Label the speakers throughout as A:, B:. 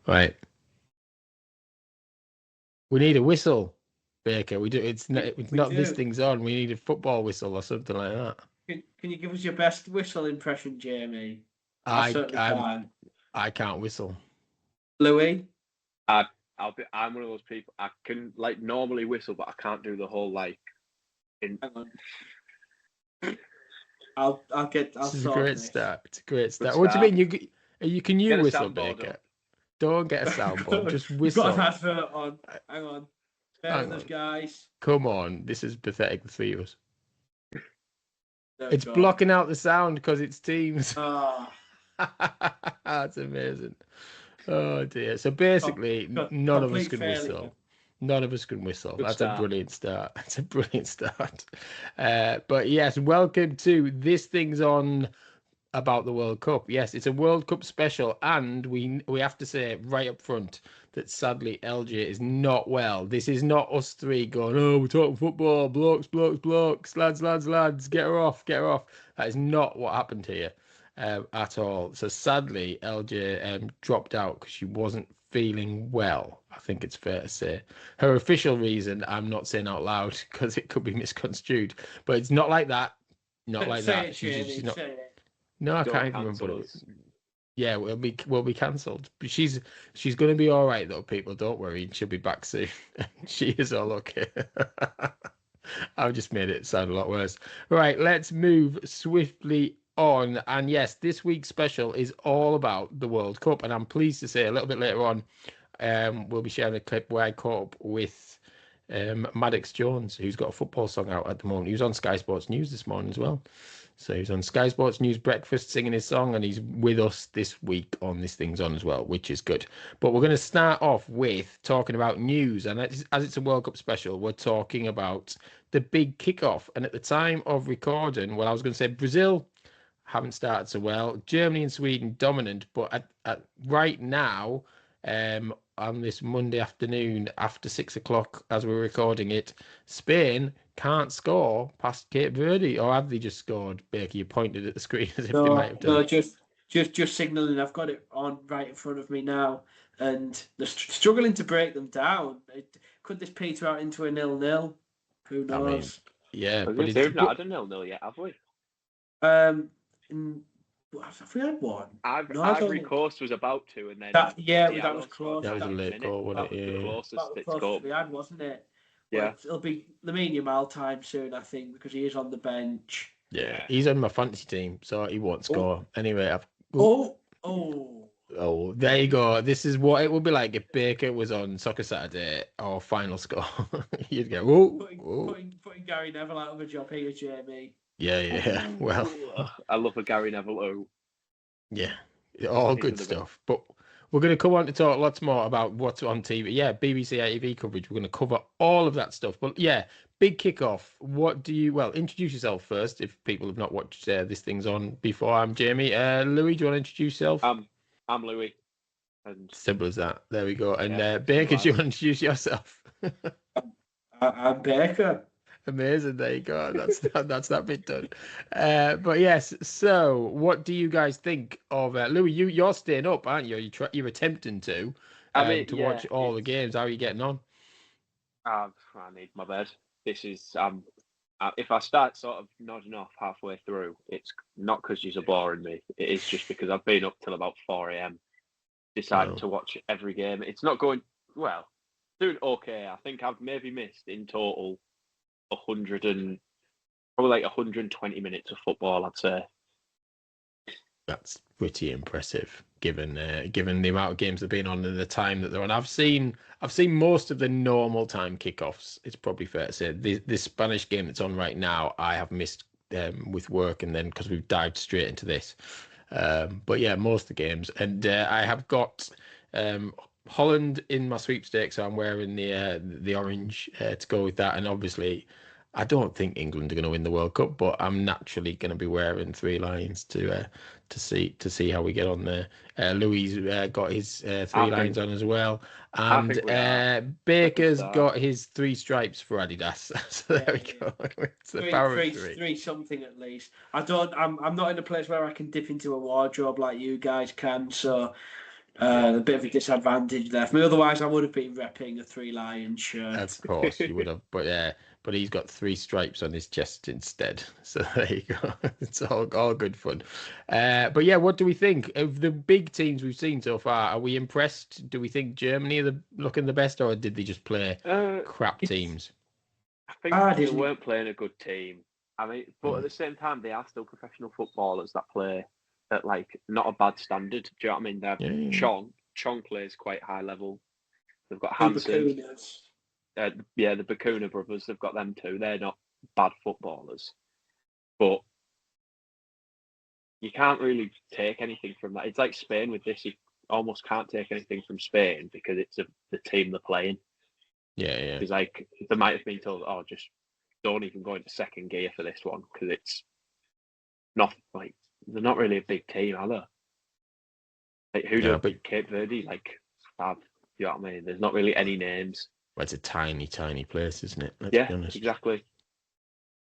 A: Right. We need a whistle, Baker. We do. It's
B: We
A: not this
B: do.
A: thing's on. We need a football whistle or something like that.
B: Can you give us your best whistle impression, Jamie? I
A: I
B: certainly
A: I'm
B: can.
A: I can't whistle.
B: Louis?
C: I I'm one of those people. I can like normally whistle, but I can't do the whole like in.
B: Hang on. I'll
A: This is a
B: sort
A: great
B: this.
A: start. It's a great
C: Good
A: start. What do you
C: start.
A: mean? You can you
C: Get a
A: whistle,
C: soundboard
A: Baker?
C: up.
A: Don't get a soundboard. Just
B: We've got an
A: whistle.
B: advert on. Hang on. Bear
A: Hang
B: with us,
A: on.
B: guys.
A: Come on. This is pathetic. The three of us.
B: There we
A: It's
B: go.
A: blocking out the sound because it's Teams.
B: Ah,
A: That's amazing. Oh dear. So basically, none of us
B: complete
A: can
B: failure.
A: whistle. None of us can whistle.
C: Good
A: That's
C: start.
A: a brilliant start. That's a brilliant start. But yes, welcome to This Thing's On about the World Cup. Yes, it's a World Cup special, and we have to say right up front that sadly LJ is not well. This is not us three going, oh, we're talking football, blokes, blokes, blokes, lads, lads, lads, get her off, get her off. That is not what happened here at all. So sadly, LJ dropped out because she wasn't feeling well. I think it's fair to say. Her official reason, I'm not saying out loud because it could be misconstrued, but it's not like that. Not like
B: say
A: that.
B: it,
A: She's
B: Jamie.
A: not.
B: Say it.
A: No, I
C: Don't
A: can't even remember
C: cancel
A: what it
C: us.
A: was. Yeah, we'll be cancelled. But she's gonna be all right though, people. Don't worry. She'll be back soon. She is all okay. I've just made it sound a lot worse. Right, let's move swiftly on. And yes, this week's special is all about the World Cup. And I'm pleased to say a little bit later on, we'll be sharing a clip where I caught up with Maddox Jones, who's got a football song out at the moment. He was on Sky Sports News this morning as well. So he's on Sky Sports News Breakfast singing his song, and he's with us this week on This Thing's On as well, which is good. But we're going to start off with talking about news. And as it's a World Cup special, we're talking about the big kickoff. And at the time of recording, well, I was going to say Brazil haven't started so well. Germany and Sweden dominant. But right now, on this Monday afternoon after 6 o'clock, as we're recording it, Spain can't score past Cape Verde, or have they just scored? Baker, you pointed at the screen as if they might have done.
B: No, just signalling. I've got it on right in front of me now, and they're struggling to break them down. Could this peter out into a 0-0? Who knows?
A: I mean, yeah,
C: But
A: but
C: we've not had a 0-0 yet, have we?
B: Have we had one?
C: Ivory Coast was about to, and then
B: that was close.
A: that was a late goal, wasn't it?
C: The
A: Yeah.
C: closest
B: That was
C: it's
B: close
C: got.
B: we had, wasn't it?
C: Yeah.
B: But it'll be Lamine Yamal time soon, I think, because he is on the bench.
A: Yeah, he's on my fantasy team, so he won't score. Anyway, there you go. This is what it would be like if Baker was on Soccer Saturday or Final Score. You'd go,
B: putting Gary Neville out of a job here, Jamie.
A: Yeah. Well,
C: I love a Gary Neville.
A: Yeah, all good stuff. But we're going to come on to talk lots more about what's on TV. Yeah, BBC ITV coverage. We're going to cover all of that stuff. But yeah, big kickoff. Introduce yourself first if people have not watched This Thing's On before. I'm Jamie. Louie, do you want to introduce yourself?
C: I'm Louie.
A: And simple as that. There we go. And Baker, do you want to introduce yourself?
B: I'm Baker.
A: Amazing. There you go. That's that bit done. But yes. So, what do you guys think of Louis? You're staying up, aren't you? You're attempting to. Watch all the games. How are you getting on?
C: I need my bed. This is if I start sort of nodding off halfway through, it's not because you're boring me. It is just because I've been up till about 4 a.m. deciding to watch every game. It's not going well. Doing okay. I think I've maybe missed in total 120 minutes of football, I'd say.
A: That's pretty impressive, given the amount of games they've been on and the time that they're on. I've seen most of the normal time kickoffs. It's probably fair to say this Spanish game that's on right now, I have missed with work, and then because we've dived straight into this. But yeah, most of the games, and I have got Holland in my sweepstakes, so I'm wearing the orange to go with that, and obviously I don't think England are going to win the World Cup, but I'm naturally going to be wearing 3 Lions to see how we get on there. Louis got his 3 Lions on as well, and Baker's got his 3 stripes for Adidas. So there we go. It's the power of 3.
B: 3 something at least. I'm not in a place where I can dip into a wardrobe like you guys can, so A bit of a disadvantage there for me. Otherwise, I would have been repping a Three Lions
A: Of
B: shirt.
A: course you would have, but he's got 3 stripes on his chest instead. So there you go. It's all good fun. But yeah, what do we think of the big teams we've seen so far? Are we impressed? Do we think Germany are looking the best, or did they just play crap teams?
C: I think they weren't playing a good team. I mean, but at the same time, they are still professional footballers that play at like not a bad standard. Do you know what I mean? They're Chong plays quite high level. They've got Hansen. The Bakuna brothers, they've got them too. They're not bad footballers. But you can't really take anything from that. It's like Spain with this. You almost can't take anything from Spain because it's the team they're playing.
A: Yeah.
C: It's like they might have been told, oh, just don't even go into second gear for this one because it's not like they're not really a big team, are they? Like who do Cape Verde have? You know what I mean? There's not really any names.
A: Well, it's a tiny place, isn't it? Let's
C: be
A: honest.
C: Exactly.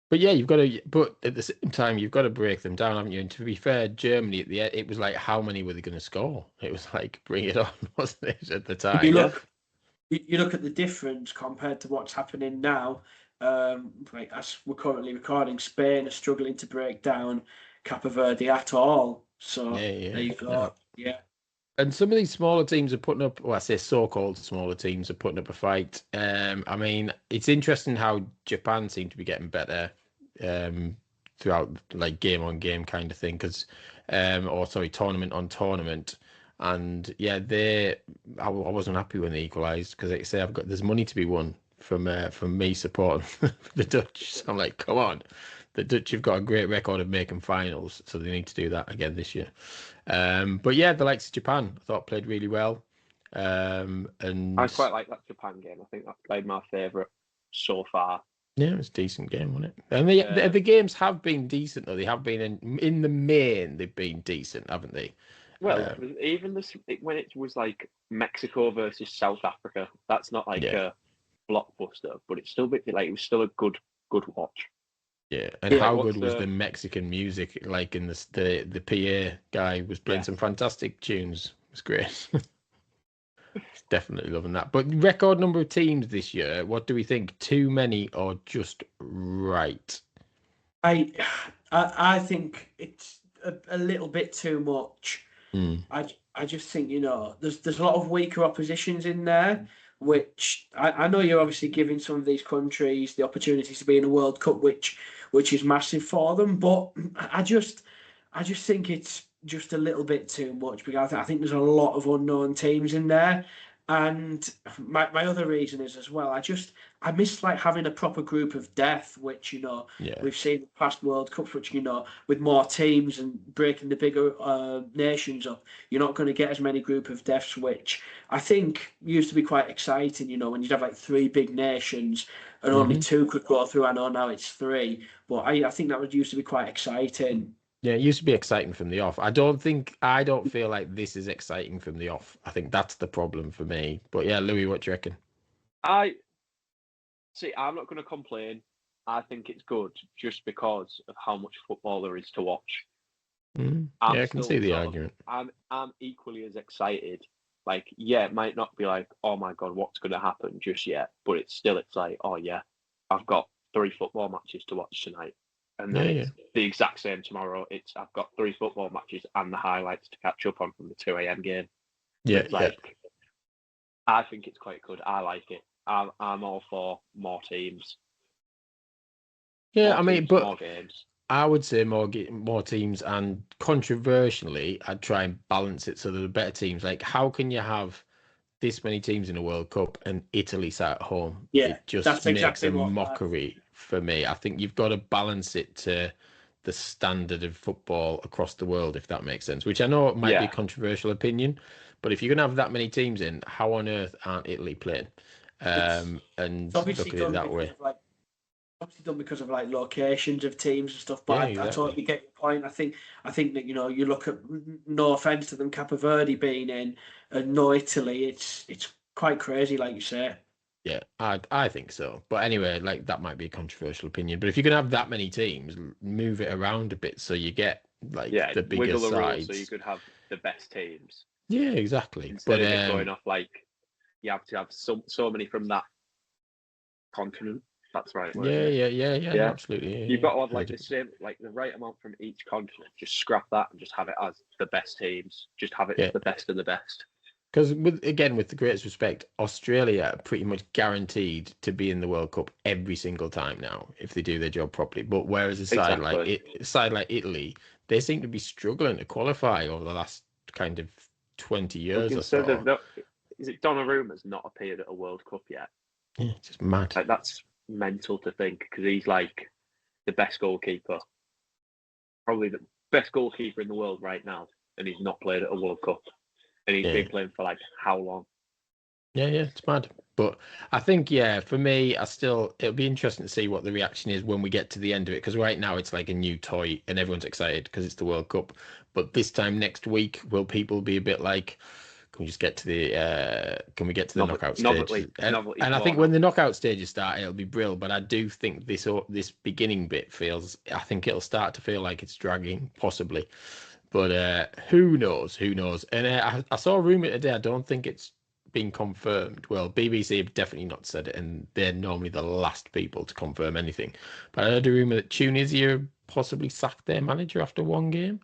A: But yeah, you've got to. But at the same time, you've got to break them down, haven't you? And to be fair, Germany at the end, it was like, how many were they going to score? It was like, bring it on, wasn't it? At the time.
B: You look at the difference compared to what's happening now. As we're currently recording, Spain are struggling to break down Cape Verde at all. So there you go. Yeah.
A: And some of these smaller teams are putting up, well, I say so-called smaller teams are putting up a fight. I mean, it's interesting how Japan seem to be getting better throughout, like game on game kind of thing, tournament on tournament. And yeah, I wasn't happy when they equalised because like I say, there's money to be won from me supporting the Dutch. So I'm like, come on. The Dutch have got a great record of making finals, so they need to do that again this year. But yeah, the likes of Japan, I thought played really well. And
C: I quite like that Japan game. I think that's played my favourite so far.
A: Yeah, it was a decent game, wasn't it? And the games have been decent, though. They have been in the main, they've been decent, haven't they?
C: Well, even when it was like Mexico versus South Africa, that's not like a blockbuster, but it's still it was still a good watch.
A: Yeah, and how good was the Mexican music? Like in the PA guy was playing some fantastic tunes. It was great. Definitely loving that. But record number of teams this year. What do we think? Too many or just right?
B: I think it's a little bit too much. I just think there's a lot of weaker oppositions in there, which I know you're obviously giving some of these countries the opportunities to be in a World Cup, which is massive for them. But I just think it's just a little bit too much because I think there's a lot of unknown teams in there. And my other reason is as well, I miss like having a proper group of death, which we've seen past World Cups, which with more teams and breaking the bigger nations up, you're not going to get as many group of deaths, which I think used to be quite exciting. When you'd have like 3 big nations and only 2 could go through. I know now it's 3, but I think that used to be quite exciting.
A: Yeah, it used to be exciting from the off. I don't feel like this is exciting from the off. I think that's the problem for me. But yeah, Louie, what do you reckon?
C: I'm not going to complain. I think it's good just because of how much football there is to watch.
A: Yeah, I can see the argument.
C: I'm equally as excited. Like, yeah, it might not be like, oh my God, what's going to happen just yet? But it's like, oh yeah, I've got 3 football matches to watch tonight. And then it's the exact same tomorrow. I've got 3 football matches and the highlights to catch up on from the 2 a.m. game.
A: Yeah,
C: I think it's quite good. I like it. I'm all for more teams.
A: Yeah,
C: more games.
A: I would say more teams, and controversially, I'd try and balance it so there are better teams. Like, how can you have this many teams in a World Cup and Italy sat at home?
B: Yeah,
A: it just
B: that's
A: makes
B: exactly
A: a mockery for me. I think you've got to balance it to the standard of football across the world, if that makes sense, which I know it might be a controversial opinion, but if you're going to have that many teams in, how on earth aren't Italy playing? And look at it that way.
B: Obviously done because of like locations of teams and stuff, but I totally get your point. I think that you look at, no offense to them, Cape Verde being in and no Italy, it's quite crazy, like you say.
A: Yeah, I think so. But anyway, like that might be a controversial opinion. But if you're gonna have that many teams, move it around a bit so you get like the bigger sides.
C: So you could have the best teams.
A: Yeah, exactly.
C: Instead
A: But
C: of it going off like you have to have so many from that continent. That's right.
A: yeah, no, absolutely.
C: You've got to have
A: Yeah.
C: like the same, like the right amount from each continent. Just scrap that and just have it as the best teams. Just have it
A: Yeah.
C: the best of the best.
A: Because with the greatest respect, Australia are pretty much guaranteed to be in the World Cup every single time now if they do their job properly. But whereas a side like Italy, they seem to be struggling to qualify over the last kind of 20 years or so.
C: Is it Donnarumma's not appeared at a World Cup yet?
A: Yeah, it's just mad.
C: Like that's mental to think because he's like the best goalkeeper, probably the best goalkeeper in the world right now, and he's not played at a World Cup, and he's been playing for like how long?
A: Yeah, it's mad. But I think, for me, it'll be interesting to see what the reaction is when we get to the end of it. Because right now it's like a new toy and everyone's excited because it's the World Cup. But this time next week, will people be a bit like, can we just get to the knockout stages? And I think when the knockout stages start, it'll be brilliant. But I do think this beginning bit I think it'll start to feel like it's dragging, possibly. But who knows? Who knows? And I saw a rumor today. I don't think it's been confirmed. Well, BBC have definitely not said it, and they're normally the last people to confirm anything. But I heard a rumor that Tunisia possibly sacked their manager after one game.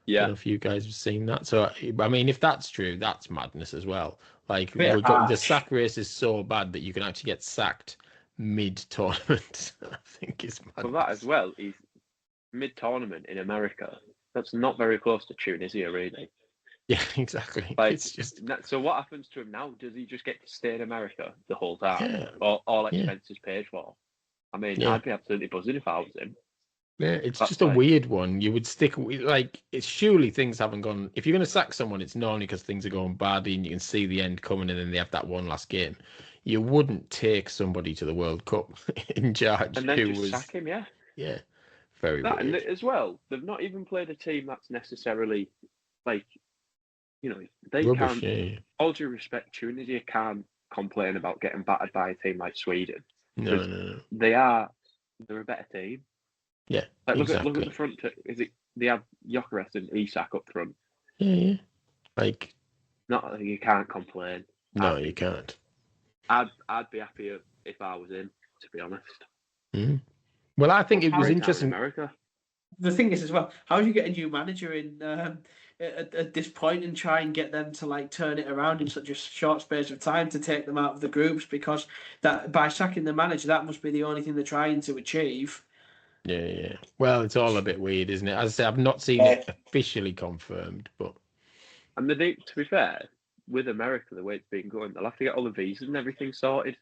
C: Yeah.
A: I don't know if you guys have seen that. So, I mean, if that's true, that's madness as well. Like, the sack race is so bad that you can actually get sacked mid-tournament. I think is madness.
C: Well, that as well is mid-tournament in America. That's not very close to Tunisia, really.
A: Yeah, exactly.
C: Like,
A: it's just
C: so. What happens to him now? Does he just get to stay in America the whole time,
A: Yeah.
C: or all expenses paid for? I mean, I'd be absolutely buzzing if I was him.
A: Yeah, it's just a weird one. You would stick with it's surely things haven't gone. If you're going to sack someone, it's normally because things are going badly and you can see the end coming, and then they have that one last game. You wouldn't take somebody to the World Cup in charge
C: and then sack him.
A: Yeah, very weird.
C: And as well, they've not even played a team that's necessarily like. They
A: Rubbish,
C: can't. All due respect, Tunisia can't complain about getting battered by a team like Sweden.
A: No.
C: They're a better team.
A: Yeah,
C: look at the front. They have Gyökeres and Isak up front.
A: Yeah.
C: You can't complain.
A: No, you can't.
C: I'd be happier if I was in, to be honest.
A: Mm. Well, I think it was interesting.
C: America.
B: The thing is, as well, how do you get a new manager in at this point and try and get them to turn it around in such a short space of time to take them out of the groups? Because that by sacking the manager, that must be the only thing they're trying to achieve.
A: Yeah. Well, it's all a bit weird, isn't it? As I say, I've not seen it officially confirmed, but.
C: And to be fair, with America, the way it's been going, they'll have to get all the visas and everything sorted.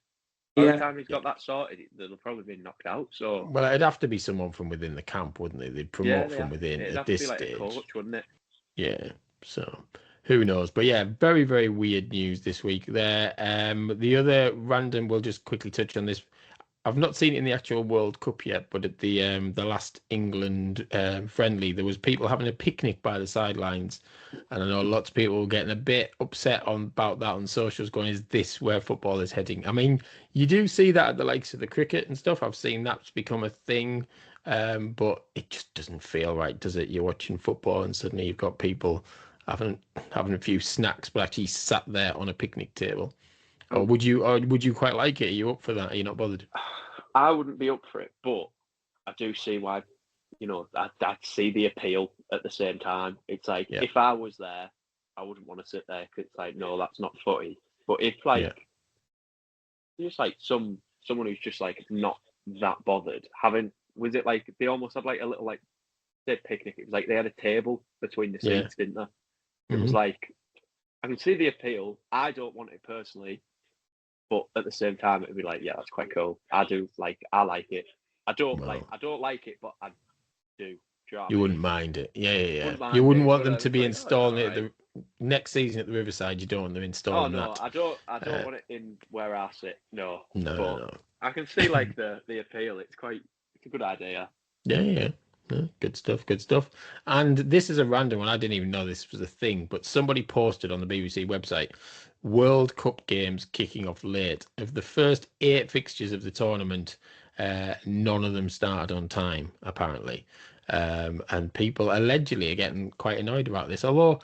C: By the time he's got that sorted, they'll probably be knocked out. So.
A: Well, it'd have to be someone from within the camp, wouldn't they? They'd promote from within at this stage.
C: A coach, wouldn't it?
A: Yeah. So who knows? But yeah, very, very weird news this week there. The other random, we'll just quickly touch on this. I've not seen it in the actual World Cup yet, but at the last England friendly, there was people having a picnic by the sidelines, and I know lots of people were getting a bit upset about that on socials, going, "Is this where football is heading?" I mean, you do see that at the likes of the cricket and stuff. I've seen that's become a thing, but it just doesn't feel right, does it? You're watching football and suddenly you've got people having a few snacks, but actually sat there on a picnic table. Or would you quite like it? Are you up for that? Are you not bothered?
C: I wouldn't be up for it, but I do see why. I'd see the appeal at the same time. It's like if I was there, I wouldn't want to sit there because it's like, no, that's not footy. But if just like someone who's just like not that bothered was it like they almost had like a little picnic? It was like they had a table between the seats, didn't they? It was like I can see the appeal. I don't want it personally. But at the same time, it'd be like, yeah, that's quite cool. I like it. I don't like it, but I do.
A: You wouldn't mind it. Yeah. You wouldn't want them to be installing it the next season at the Riverside. You don't want them installing that.
C: I don't want it in where I sit. No.
A: No.
C: I can see the appeal. It's a good idea.
A: Yeah. Good stuff. And this is a random one. I didn't even know this was a thing, but somebody posted on the BBC website, World Cup games kicking off late. Of the first 8 fixtures of the tournament, none of them started on time, apparently. And people allegedly are getting quite annoyed about this. Although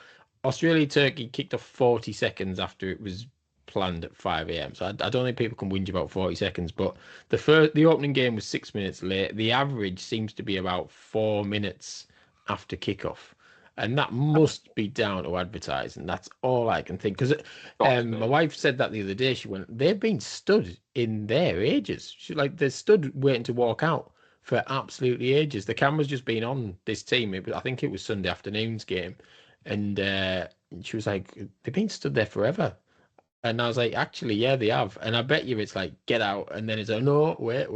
A: Australia-Turkey kicked off 40 seconds after it was planned at 5 a.m. So I don't think people can whinge about 40 seconds. But the opening game was 6 minutes late. The average seems to be about 4 minutes after kickoff. And that must be down to advertising. That's all I can think. Because my wife said that the other day. She went, they've been stood in there ages. They're stood waiting to walk out for absolutely ages. The camera's just been on this team. I think it was Sunday afternoon's game. And she was like, they've been stood there forever. And I was like, actually, yeah, they have. And I bet you it's like, get out. And then it's like, no, wait.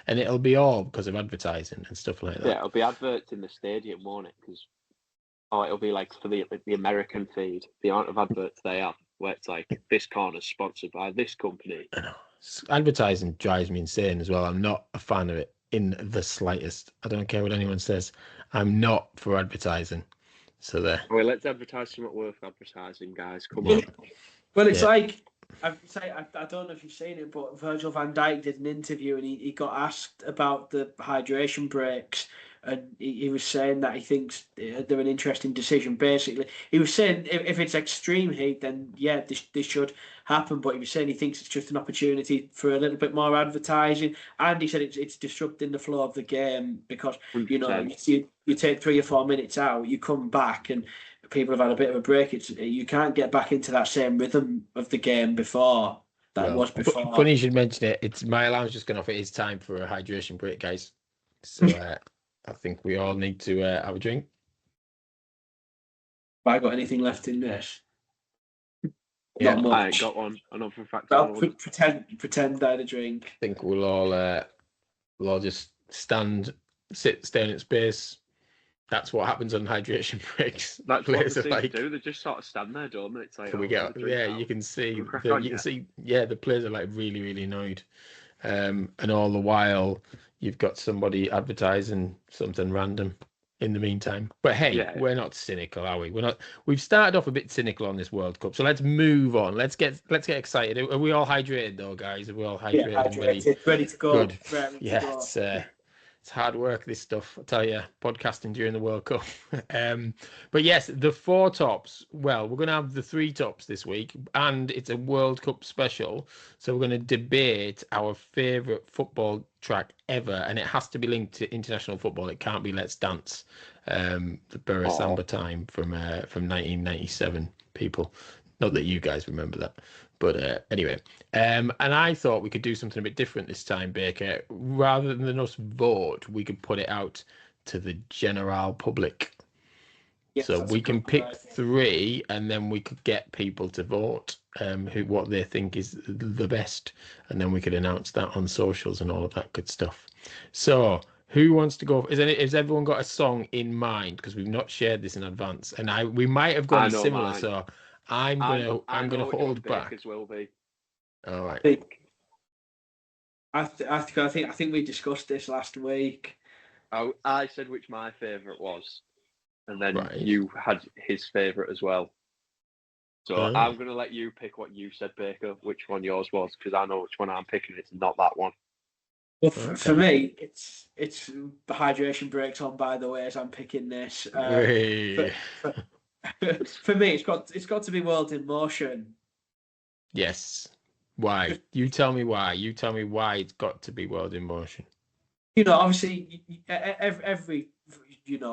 A: And it'll be all because of advertising and stuff like that.
C: Yeah, it'll be adverts in the stadium, won't it? Because it'll be like for the American feed, the amount of adverts they have, where it's like, this corner's sponsored by this company.
A: I know. Advertising drives me insane as well. I'm not a fan of it in the slightest. I don't care what anyone says. I'm not for advertising. So there.
C: Well, let's advertise something worth advertising, guys. Come on.
B: Well, it's like I don't know if you've seen it, but Virgil van Dijk did an interview and he got asked about the hydration breaks, and he was saying that he thinks they're an interesting decision. Basically, he was saying if it's extreme heat, then yeah, this should happen. But he was saying he thinks it's just an opportunity for a little bit more advertising, and he said it's disrupting the flow of the game because 100%. You take 3 or 4 minutes out, you come back and people have had a bit of a break. You can't get back into that same rhythm of the game before was before.
A: Funny you should mention it. It's my alarm's just gone off. It is time for a hydration break, guys. So I think we all need to have a drink.
B: Have I got anything left in this?
A: Yeah,
B: not much.
C: I ain't got one. I know for a fact.
B: Well, pretend I had a drink.
A: I think we'll all just stay in its space. That's what happens on hydration breaks.
C: That's what they do. They just sort of stand there, don't they? It's like,
A: can we get? Yeah, you can see. The players are like really, really annoyed, and all the while you've got somebody advertising something random in the meantime. But hey, we're not cynical, are we? We're not. We've started off a bit cynical on this World Cup, so let's move on. Let's get excited. Are we all hydrated though, guys? Are we all hydrated?
B: Yeah, hydrated, ready to go.
A: Good. It's hard work, this stuff, I tell you, podcasting during the World Cup. But yes, the 4 tops. Well, we're going to have the 3 tops this week, and it's a World Cup special. So we're going to debate our favourite football track ever, and it has to be linked to international football. It can't be Let's Dance, the Burra Samba time from 1997, people. Not that you guys remember that. But anyway, and I thought we could do something a bit different this time, Baker. Rather than us vote, we could put it out to the general public. Yes, so we can pick 3, and then we could get people to vote what they think is the best, and then we could announce that on socials and all of that good stuff. So who wants to go? Has everyone got a song in mind? Because we've not shared this in advance, and we might have gone similar. Mine. So. I'm gonna hold back.
C: Will be.
A: All right.
B: I think we discussed this last week.
C: I said which my favourite was, and then you had his favourite as well. So I'm gonna let you pick what you said, Baker. Which one yours was, because I know which one I'm picking. It's not that one.
B: Well, for me, it's the hydration breaks on. By the way, as I'm picking this. For me, it's got to be World in Motion.
A: Yes. Why? You tell me why. You tell me why it's got to be World in Motion.
B: Obviously, every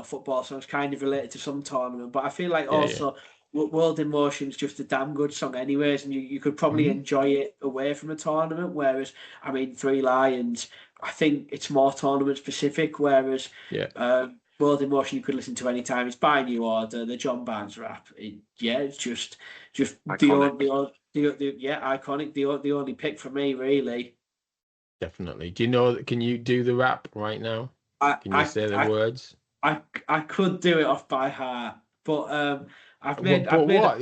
B: football song is kind of related to some tournament, but I feel like World in Motion is just a damn good song, anyways, and you could probably enjoy it away from a tournament. Whereas, I mean, Three Lions, I think it's more tournament specific. Whereas, World in Motion you could listen to any time. It's by New Order, the John Barnes rap. It's just iconic. Iconic. The only pick for me, really.
A: Definitely. Do you know? Can you do the rap right now? Can you say the words?
B: I could do it off by heart, but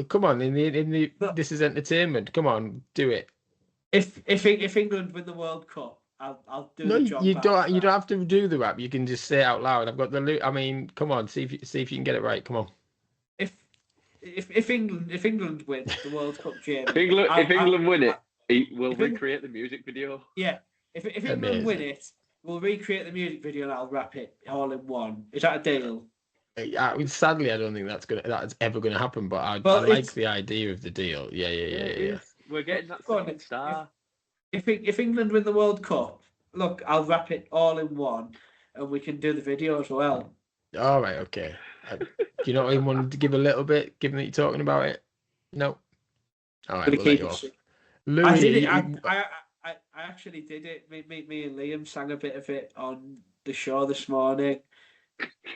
A: Come on, this is entertainment. Come on, do it.
B: If England win the World Cup, I'll do.
A: No, you don't. You don't have to do the rap. You can just say it out loud. I've got the. I mean, come on, see if you can get it right. Come on.
B: If England win the World Cup, Jim.
C: If England win it, we'll recreate the music video.
B: Yeah. If England win it, we'll recreate the music video and I'll rap it all in one. Is that a deal?
A: Sadly, I don't think that's ever gonna happen. But I
B: Well,
A: like
B: it's
A: the idea of the deal. Yeah,
C: It is. We're getting that
B: Go on,
C: second star.
B: if England win the World Cup, look, I'll wrap it all in one, and we can do the video as well.
A: All right, okay. Do you not even want to give a little bit, given that you're talking about it? No. All right,
B: Gonna
A: we'll let
B: keep
A: you
B: it.
A: off.
B: I did
A: Louis,
B: it. I actually did it. Me and Liam sang a bit of it on the show this morning.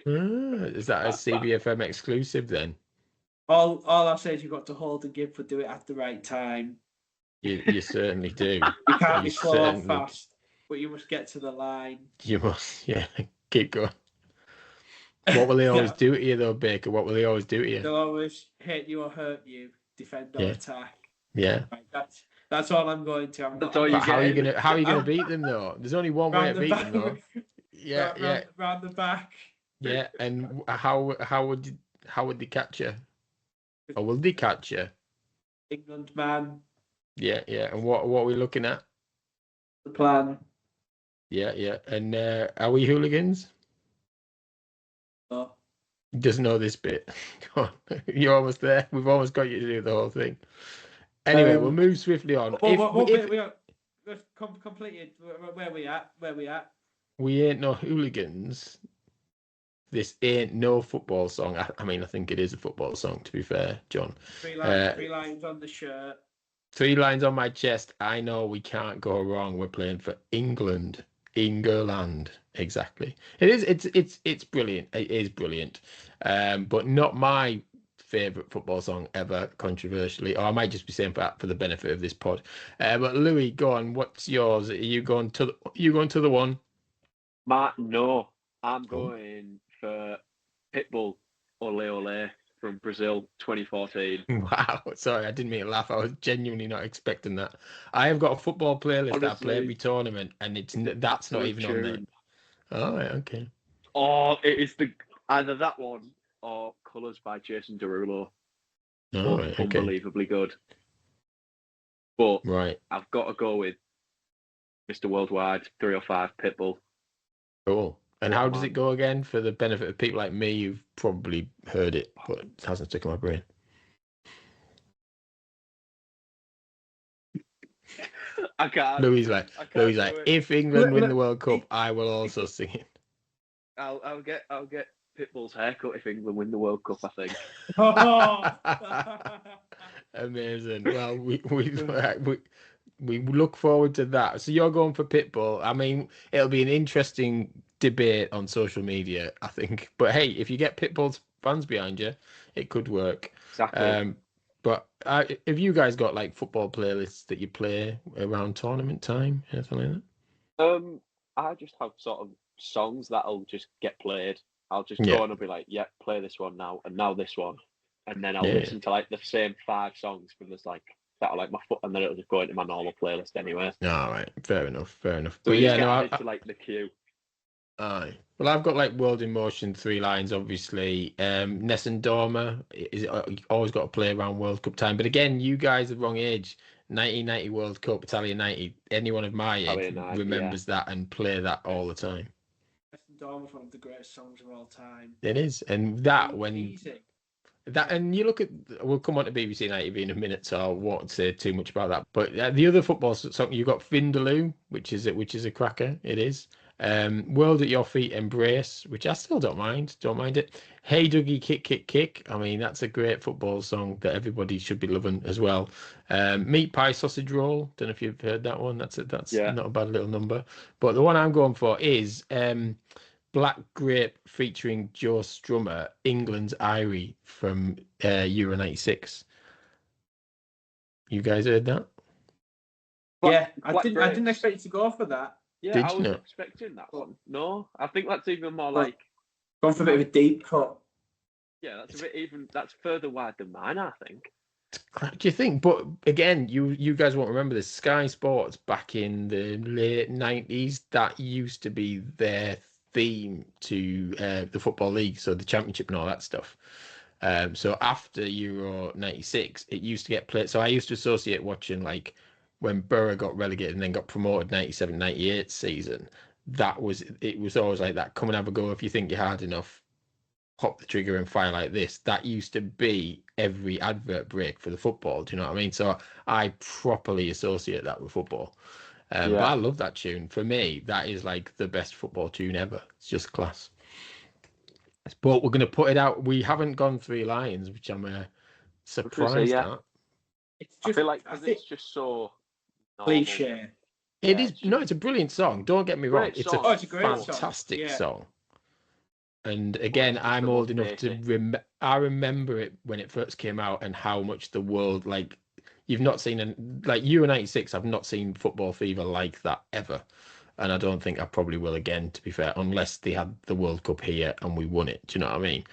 A: is that a CBFM exclusive then?
B: All I say is you've got to hold and give, but do it at the right time.
A: You certainly do.
B: You can't
A: You
B: be slow or
A: certainly-
B: fast, but you must get to the line.
A: You must, yeah. Keep going. What will they always do to you, though, Baker? What will they always do to you?
B: They'll always hit you or hurt you, defend or
A: Yeah.
B: attack.
A: Yeah.
B: Right, that's all I'm going to.
C: That's all you
A: But how are you
C: get.
A: gonna beat them though? There's only one way to beat them though. Yeah,
B: round the back.
A: yeah. And how would they catch you? Or will they catch you?
B: England man,
A: Yeah, yeah. And what are we looking at?
B: the plan.
A: Yeah, yeah. And are we hooligans?
B: Oh.
A: He doesn't know this bit. Go on. You're almost there. We've almost got you to do the whole thing. Anyway, we'll move swiftly on.
B: What bit we are completed? Where we at?
A: We ain't no hooligans, this ain't no football song. I mean, I think it is a football song, to be fair, John.
B: Three lines on the shirt.
A: 3 lines on my chest. I know we can't go wrong. We're playing for England. England. Exactly. It's brilliant. It is brilliant. But not my favourite football song ever, controversially. Or I might just be saying that for the benefit of this pod. But Louis, go on. What's yours? Are you going to the one?
C: Matt, no. I'm going for Pitbull Ole Ole from Brazil 2014.
A: Wow, sorry, I didn't mean to laugh. I was genuinely not expecting that. I have got a football playlist that I play every tournament, and that's not even on there. All right, okay.
C: Oh, it is either that one or Colours by Jason Derulo.
A: All right, okay.
C: Unbelievably good. But
A: right,
C: I've got to go with Mr. Worldwide 305 Pitbull.
A: Cool. And how does it go again, for the benefit of people like me who've probably heard it, but it hasn't stuck in my brain?
C: I can't.
A: Louis like, if England win the World Cup, I will also sing it.
C: I'll get Pitbull's haircut if England win the World Cup, I think.
A: Amazing. Well, we look forward to that. So you're going for Pitbull. I mean, it'll be an interesting debate on social media, I think. But hey, if you get Pitbull's fans behind you, it could work.
C: Exactly.
A: But have you guys got like football playlists that you play around tournament time, anything like
C: that? I just have sort of songs that'll just get played. I'll just go and I'll be like, yeah, play this one now, and now this one, and then I'll listen to like the same 5 songs from this like that are like my foot, and then it'll just go into my normal playlist anyway.
A: All right, fair enough.
C: So
A: but yeah, no,
C: I like the queue.
A: Aye. Well, I've got like World in Motion, 3 lines, obviously. Nessun Dorma is always got to play around World Cup time. But again, you guys are the wrong age. 1990 World Cup, Italia 90. Anyone of my age remembers that and play that all the time.
B: Nessun Dorma is one of the greatest songs of all time.
A: It is, and that and you look at, we'll come on to BBC and ITV in a minute, so I won't say too much about that. But the other football song, you've got Vindaloo, which is a cracker. It is. World at Your Feet, Embrace, which I still don't mind it. Hey Dougie, Kick Kick Kick, I mean, that's a great football song that everybody should be loving as well. Meat Pie Sausage Roll, don't know if you've heard that one. That's not a bad little number. But the one I'm going for is Black Grape featuring Joe Strummer, England's Irie from Euro 96. You guys heard that?
B: Yeah, I didn't expect you to go for that.
C: Yeah, I was expecting that one. No, I think that's even more like
B: gone for a bit of a deep cut.
C: Yeah, that's further wide than mine, I think.
A: Do you think? But again, you guys won't remember this. Sky Sports back in the late 90s, that used to be their theme to the Football League, so the Championship and all that stuff. So after Euro 96, it used to get played. So I used to associate watching like when Borough got relegated and then got promoted 97-98 season. It was always like that. Come and have a go if you think you're hard enough. pop the trigger and fire like this. That used to be every advert break for the football. Do you know what I mean? So I properly associate that with football. But I love that tune. For me, that is like the best football tune ever. It's just class. But we're going to put it out. We haven't gone Three Lions, which I'm surprised at.
B: It's just,
C: I feel like it's just so normal.
B: cliche.
A: It is. No, it's a brilliant song. Don't get me wrong. It's a fantastic song. And again, I'm old enough to I remember it when it first came out and how much the world, like, you've not seen, like, Euro 96, I've not seen football fever like that ever. And I don't think I probably will again, to be fair, unless they had the World Cup here and we won it. Do you know what I mean?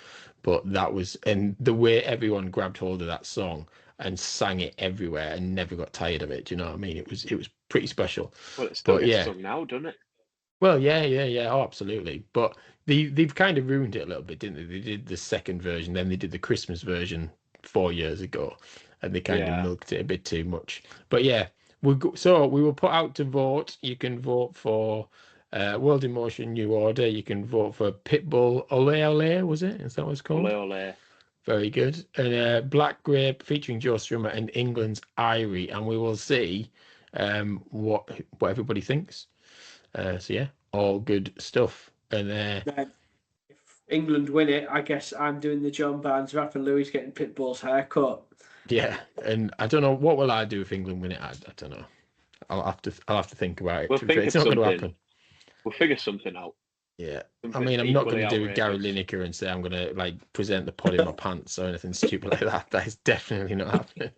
A: But that was, and the way everyone grabbed hold of that song and sang it everywhere and never got tired of it. Do you know what I mean? It was pretty special.
C: Well, it still gets sung now, doesn't it?
A: Well, yeah. Oh, absolutely. But they've kind of ruined it a little bit, didn't they? They did the second version, then they did the Christmas version 4 years ago, and they kind of milked it a bit too much. But yeah, so we will put out to vote. You can vote for World in Motion, New Order. You can vote for Pitbull, Ole Ole, was it? Is that what it's called?
C: Ole Ole.
A: Very good. And Black Grape featuring Joe Strummer and England's Irie, and we will see what everybody thinks. So yeah, all good stuff. And
B: if England win it, I guess I'm doing the John Barnes rap and Louie's getting Pitbull's haircut.
A: Yeah, and I don't know what will I do if England win it. I don't know. I'll have to think about it. It's not going to happen.
C: We'll figure something out.
A: Yeah, I mean, I'm not going to do Gary Lineker and say I'm going to like present the pod in my pants or anything stupid like that. That is definitely not happening.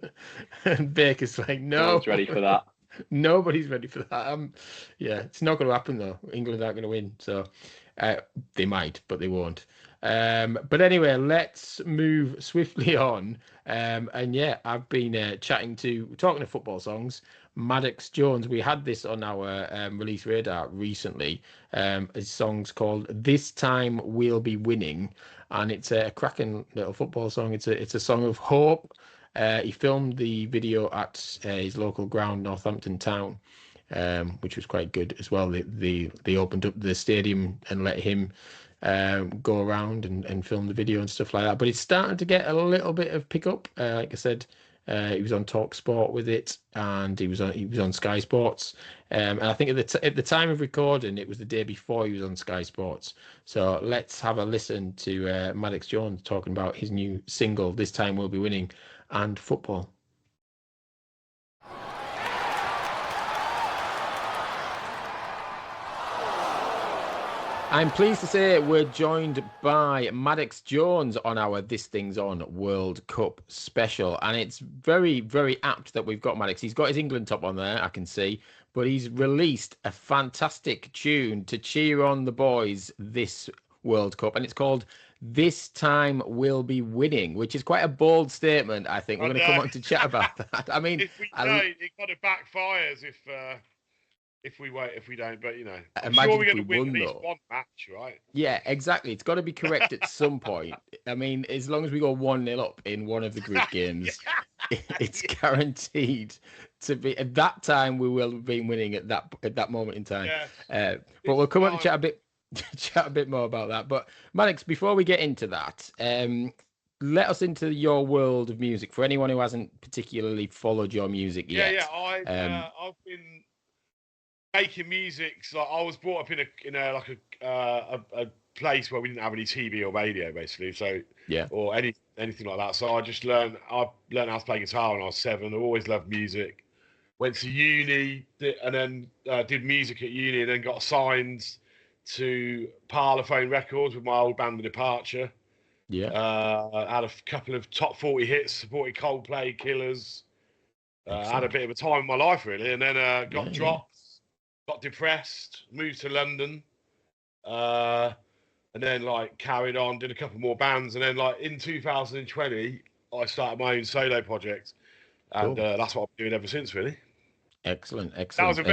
A: And Baker's like, no
C: one's ready for that.
A: Nobody's ready for that. Yeah, it's not going to happen though. England aren't going to win, so they might, but they won't. But anyway, let's move swiftly on. And yeah, I've been talking to football songs. Maddox Jones, we had this on our release radar recently. His song's called "This Time We'll Be Winning," and it's a cracking little football song. It's a song of hope. He filmed the video at his local ground, Northampton Town, which was quite good as well. They opened up the stadium and let him go around and film the video and stuff like that. But it's starting to get a little bit of pickup. Like I said, he was on Talk Sport with it, and he was on Sky Sports. And I think at the time of recording, it was the day before he was on Sky Sports. So let's have a listen to Maddox Jones talking about his new single, "This Time We'll Be Winning," and football. I'm pleased to say we're joined by Maddox Jones on our This Thing's On World Cup special. And it's very, very apt that we've got Maddox. He's got his England top on there, I can see. But he's released a fantastic tune to cheer on the boys this World Cup. And it's called "This Time We'll Be Winning," which is quite a bold statement, I think. We're going to come on to chat about that. I mean,
D: if we don't, it kind of backfires if we don't. But, you know, I'm
A: imagine
D: sure we're going to
A: win,
D: win at least one match, right?
A: Yeah, exactly. It's got to be correct at some point. I mean, as long as we go 1-0 up in one of the group games, it's guaranteed to be. At that time, we will be winning at that moment in time. Yes. But we'll come on to chat a bit more about that. But Maddox, before we get into that, let us into your world of music for anyone who hasn't particularly followed your music yet.
D: I've been making music. So I was brought up in a place where we didn't have any TV or radio, basically. So or anything like that. So I just learned how to play guitar when I was 7. I always loved music. Went to uni and then did music at uni, and then got signed to Parlophone Records with my old band, The Departure. Had a couple of top 40 hits, supported Coldplay, Killers. Had a bit of a time in my life, really, and then got dropped. Got depressed, moved to London, and then carried on, did a couple more bands, and then in 2020, I started my own solo project, and that's what I've been doing ever since, really.
A: Excellent.
D: That was a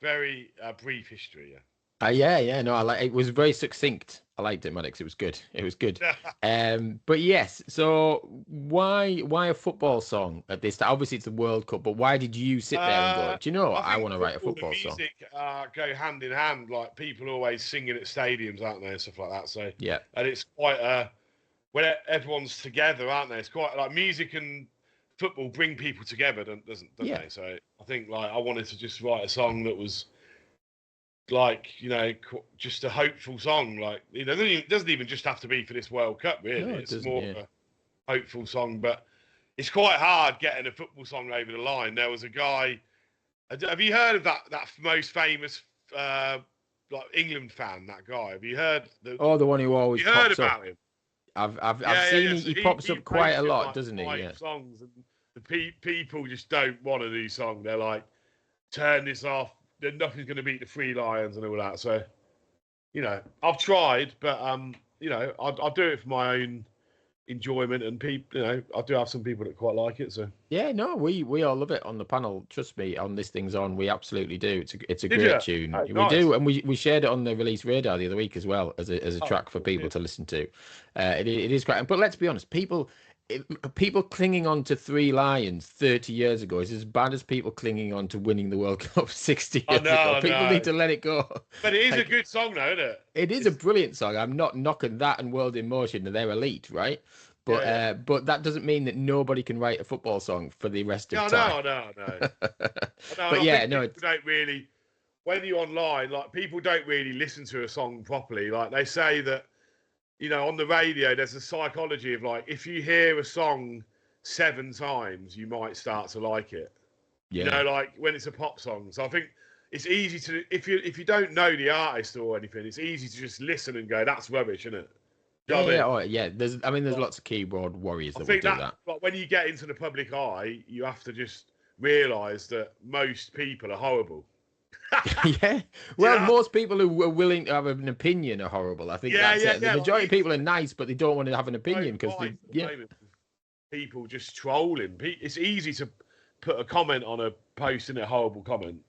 D: very brief history. Yeah.
A: Yeah, no, I like it. Was very succinct. I liked it, Maddox. It was good. It was good. But yes, so why a football song at this time? Obviously, it's the World Cup, but why did you sit there and go, do you know what? I want to write a football
D: and
A: song?
D: music go hand in hand. Like people always singing at stadiums, aren't they, and stuff like that. So
A: yeah,
D: and it's quite when everyone's together, aren't they? It's quite like music and football bring people together, don't they? So I think like I wanted to just write a song that was like, just a hopeful song. Like, it doesn't even just have to be for this World Cup, really.
A: No,
D: it's more of a hopeful song. But it's quite hard getting a football song over the line. There was a guy. Have you heard of that most famous like England fan? That guy. Have you heard?
A: The one who always
D: you heard about him?
A: I've seen he pops up quite a lot, doesn't he? Yeah.
D: Songs, and the people just don't want a new song. They're like, turn this off. Nothing's going to beat the Three Lions and all that. So, I've tried, but I'll do it for my own enjoyment, and people, I do have some people that quite like it. So
A: yeah, no, we all love it on the panel. Trust me, on This Thing's On, we absolutely do. It's a great tune.
D: Oh,
A: we
D: nice.
A: do, and we shared it on the Release Radar the other week as well as a track for people to listen to. It is great, but let's be honest, people clinging on to Three Lions 30 years ago is as bad as people clinging on to winning the World Cup 60 years ago. People need to let it go.
D: But it is a good song, though, isn't it?
A: It is a brilliant song. I'm not knocking that and World in Motion. They're elite, right? But but that doesn't mean that nobody can write a football song for the rest of time.
D: No.
A: But yeah, no.
D: People don't really, when you're online, like people don't really listen to a song properly. Like they say that, on the radio, there's a psychology of like, if you hear a song 7 times, you might start to like it.
A: Yeah.
D: Like when it's a pop song. So I think it's easy to, if you don't know the artist or anything, it's easy to just listen and go, that's rubbish, isn't it?
A: There's lots of keyboard warriors that will do that.
D: But when you get into the public eye, you have to just realise that most people are horrible.
A: Yeah. Well, most people who are willing to have an opinion are horrible. I think that's it. The majority of people are nice, but they don't want to have an opinion because
D: people just trolling. It's easy to put a comment on a post in a horrible comment.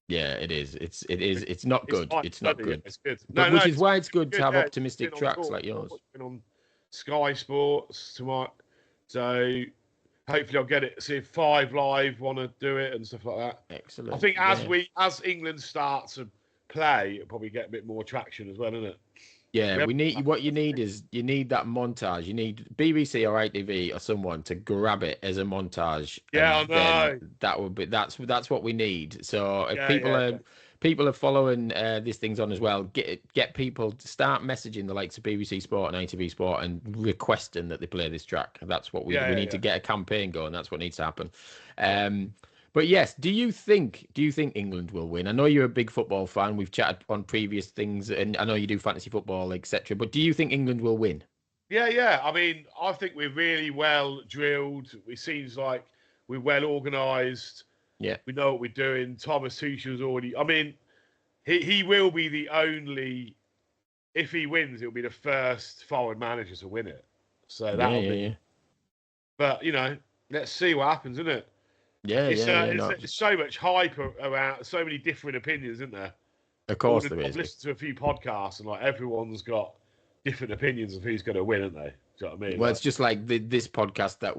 A: Yeah, it is. It's not good. It's not good.
D: It's good.
A: Which is why it's good to have optimistic tracks like yours.
D: Been on Sky Sports tomorrow, so hopefully I'll get it. See if 5 Live want to do it and stuff like that.
A: Excellent.
D: I think as England starts to play, it'll probably get a bit more traction as well, isn't it?
A: Yeah, you need that montage. You need BBC or ITV or someone to grab it as a montage.
D: Yeah, I know.
A: That would be that's what we need. So if people are following These Things On as well, get people to start messaging the likes of BBC Sport and ITV Sport and requesting that they play this track. That's what we need to get a campaign going. That's what needs to happen. But yes, do you think England will win? I know you're a big football fan. We've chatted on previous things, and I know you do fantasy football, etc. But do you think England will win?
D: Yeah. I mean, I think we're really well drilled. It seems like we're well organised.
A: Yeah,
D: we know what we're doing. Thomas Tuchel's already. I mean, he will be the only. If he wins, it'll be the first foreign manager to win it. So that'll be. But let's see what happens, isn't it? It's so much hype around, so many different opinions, isn't there?
A: Of course there is.
D: I've listened to a few podcasts and like everyone's got different opinions of who's going to win, haven't they? Do you know what I mean?
A: Well, it's just like this podcast that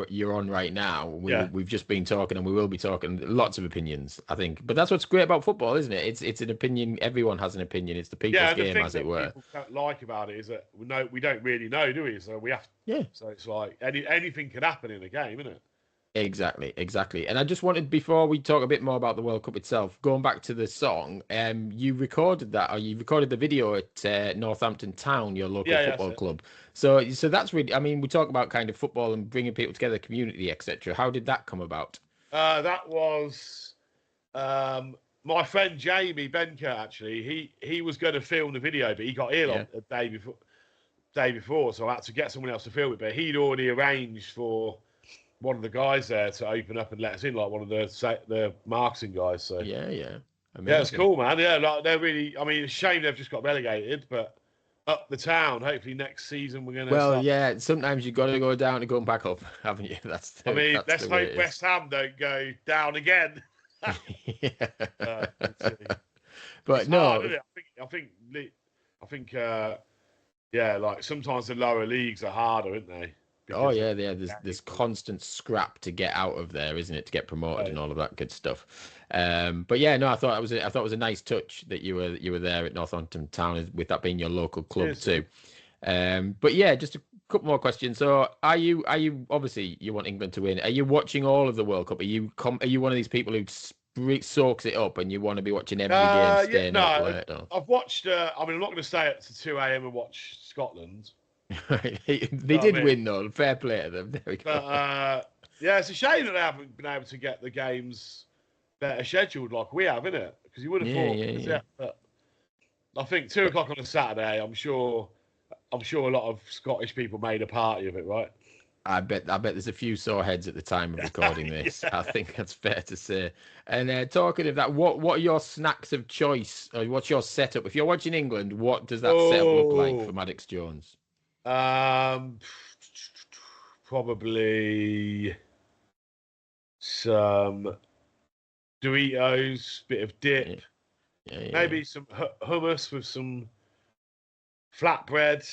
A: you're on right now. We've just been talking, and we will be talking. Lots of opinions, I think. But that's what's great about football, isn't it? It's an opinion. Everyone has an opinion. It's the people's game, as it were.
D: People don't like about it is that we don't really know, do we? So we have.
A: Yeah.
D: So it's like anything can happen in a game, isn't it?
A: Exactly. And I just wanted, before we talk a bit more about the World Cup itself, going back to the song, you recorded the video at Northampton Town, your local football club. So that's really, I mean, we talk about kind of football and bringing people together, community, etc. How did that come about?
D: That was my friend Jamie Benker, actually. He was going to film the video, but he got ill on the day before, so I had to get someone else to film it. But he'd already arranged for one of the guys there to open up and let us in, like one of the marketing guys. So
A: yeah,
D: amazing. Yeah, it's cool, man. Yeah, like they're really. I mean, it's a shame they've just got relegated, but up the town. Hopefully next season we're gonna.
A: Well, yeah. Sometimes you've got to go down to go back up, haven't you? Let's
D: hope West Ham don't go down again.
A: But
D: it's
A: no,
D: hard, isn't it? I think, yeah, like sometimes the lower leagues are harder, aren't they?
A: Oh yeah, there's constant scrap to get out of there, isn't it, to get promoted and all of that good stuff. But yeah, no, I thought it was a nice touch that you were there at Northampton Town, with that being your local club too. But yeah, just a couple more questions. So are you obviously you want England to win? Are you watching all of the World Cup? Are you one of these people who soaks it up and you want to be watching every game, staying up late? Or?
D: I've watched. I mean, I'm not going to stay up to 2 a.m. and watch Scotland.
A: They did win though. Fair play to them. There we go.
D: But yeah, it's a shame that they haven't been able to get the games better scheduled like we have, isn't it? Because you would have thought. Yeah. But I think 2 o'clock on a Saturday. I'm sure a lot of Scottish people made a party of it, right?
A: I bet there's a few sore heads at the time of recording this. I think that's fair to say. And talking of that, what are your snacks of choice? Or what's your setup? If you're watching England, what does that setup look like for Maddox Jones?
D: Probably some Doritos, bit of dip, maybe some hummus with some flatbread.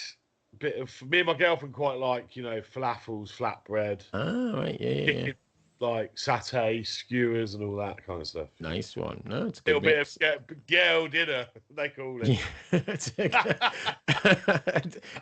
D: Bit of me and my girlfriend quite like, falafels, flatbread.
A: Oh, right, yeah.
D: Like satay, skewers, and all that kind of stuff.
A: Nice one. No, it's a
D: little
A: good mix.
D: Bit of girl dinner, they call it.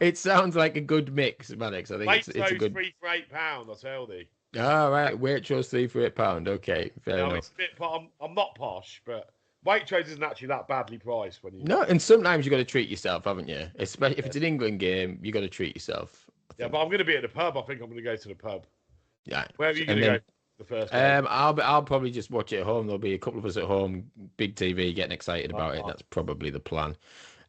A: It sounds like a good mix, Maddox. I think it's a good.
D: 3 for £8, I tell thee.
A: All right, Waitrose 3 for £8. Okay, fair enough.
D: It's a bit, I'm not posh, but Waitrose isn't actually that badly priced when you.
A: No, and sometimes you got to treat yourself, haven't you? Especially if it's an England game, you got to treat yourself.
D: Yeah, but I'm going to be at the pub. I think I'm going to go to the pub.
A: Yeah.
D: Where are you going to go? The first game?
A: I'll probably just watch it at home. There'll be a couple of us at home, big TV, getting excited about it. That's probably the plan.